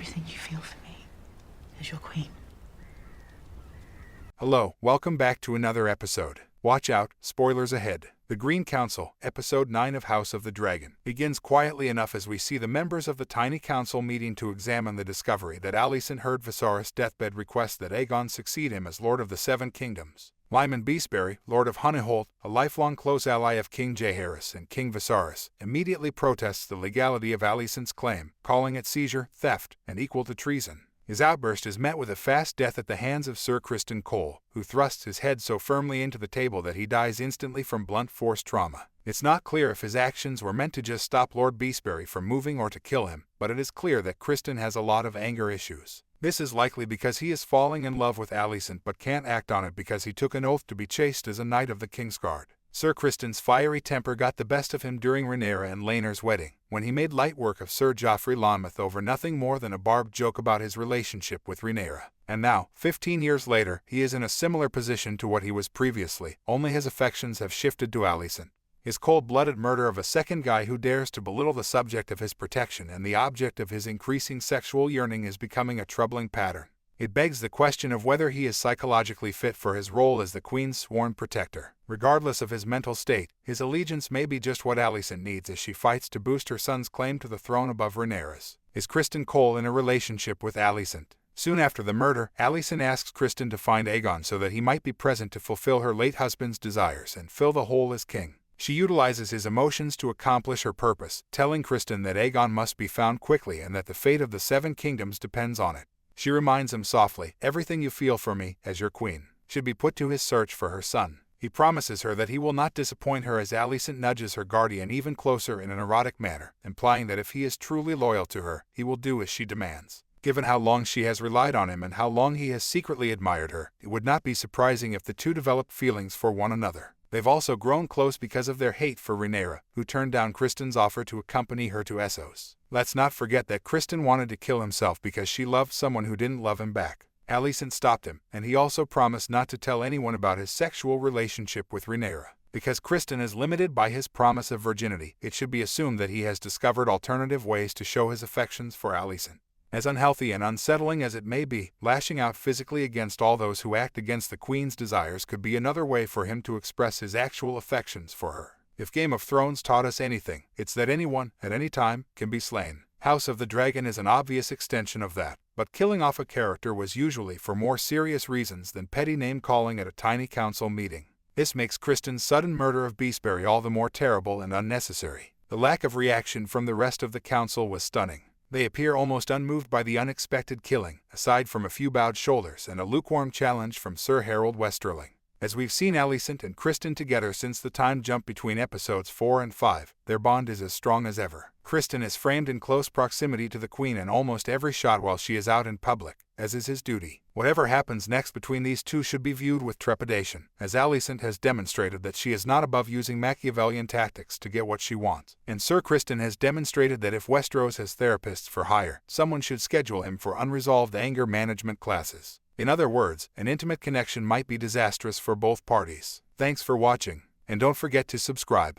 everything you feel for me as your queen. Hello, welcome back to another episode. Watch out, spoilers ahead. The Green Council, Episode 9 of House of the Dragon, begins quietly enough as we see the members of the tiny council meeting to examine the discovery that Alicent heard Viserys' deathbed request that Aegon succeed him as Lord of the Seven Kingdoms. Lyman Beastbury, Lord of Honeyholt, a lifelong close ally of King Jaehaerys and King Viserys, immediately protests the legality of Alicent's claim, calling it seizure, theft, and equal to treason. His outburst is met with a fast death at the hands of Sir Criston Cole, who thrusts his head so firmly into the table that he dies instantly from blunt force trauma. It's not clear if his actions were meant to just stop Lord Beastbury from moving or to kill him, but it is clear that Criston has a lot of anger issues. This is likely because he is falling in love with Alicent but can't act on it because he took an oath to be chaste as a knight of the Kingsguard. Sir Criston's fiery temper got the best of him during Rhaenyra and Laena's wedding, when he made light work of Sir Joffrey Lonmouth over nothing more than a barbed joke about his relationship with Rhaenyra. And now, 15 years later, he is in a similar position to what he was previously, only his affections have shifted to Alicent. His cold-blooded murder of a second guy who dares to belittle the subject of his protection and the object of his increasing sexual yearning is becoming a troubling pattern. It begs the question of whether he is psychologically fit for his role as the Queen's sworn protector. Regardless of his mental state, his allegiance may be just what Alicent needs as she fights to boost her son's claim to the throne above Rhaenyra's. Is Criston Cole in a relationship with Alicent? Soon after the murder, Alicent asks Criston to find Aegon so that he might be present to fulfill her late husband's desires and fill the hole as king. She utilizes his emotions to accomplish her purpose, telling Criston that Aegon must be found quickly and that the fate of the Seven Kingdoms depends on it. She reminds him softly, everything you feel for me, as your queen, should be put to his search for her son. He promises her that he will not disappoint her as Alicent nudges her guardian even closer in an erotic manner, implying that if he is truly loyal to her, he will do as she demands. Given how long she has relied on him and how long he has secretly admired her, it would not be surprising if the two developed feelings for one another. They've also grown close because of their hate for Rhaenyra, who turned down Criston's offer to accompany her to Essos. Let's not forget that Criston wanted to kill himself because she loved someone who didn't love him back. Alicent stopped him, and he also promised not to tell anyone about his sexual relationship with Rhaenyra. Because Criston is limited by his promise of virginity, it should be assumed that he has discovered alternative ways to show his affections for Alicent. As unhealthy and unsettling as it may be, lashing out physically against all those who act against the Queen's desires could be another way for him to express his actual affections for her. If Game of Thrones taught us anything, it's that anyone, at any time, can be slain. House of the Dragon is an obvious extension of that, but killing off a character was usually for more serious reasons than petty name-calling at a tiny council meeting. This makes Criston's sudden murder of Beastbury all the more terrible and unnecessary. The lack of reaction from the rest of the council was stunning. They appear almost unmoved by the unexpected killing, aside from a few bowed shoulders and a lukewarm challenge from Sir Harold Westerling. As we've seen Alicent and Criston together since the time jump between episodes 4 and 5, their bond is as strong as ever. Criston is framed in close proximity to the Queen in almost every shot while she is out in public, as is his duty. Whatever happens next between these two should be viewed with trepidation, as Alicent has demonstrated that she is not above using Machiavellian tactics to get what she wants. And Sir Criston has demonstrated that if Westeros has therapists for hire, someone should schedule him for unresolved anger management classes. In other words, an intimate connection might be disastrous for both parties. Thanks for watching, and don't forget to subscribe.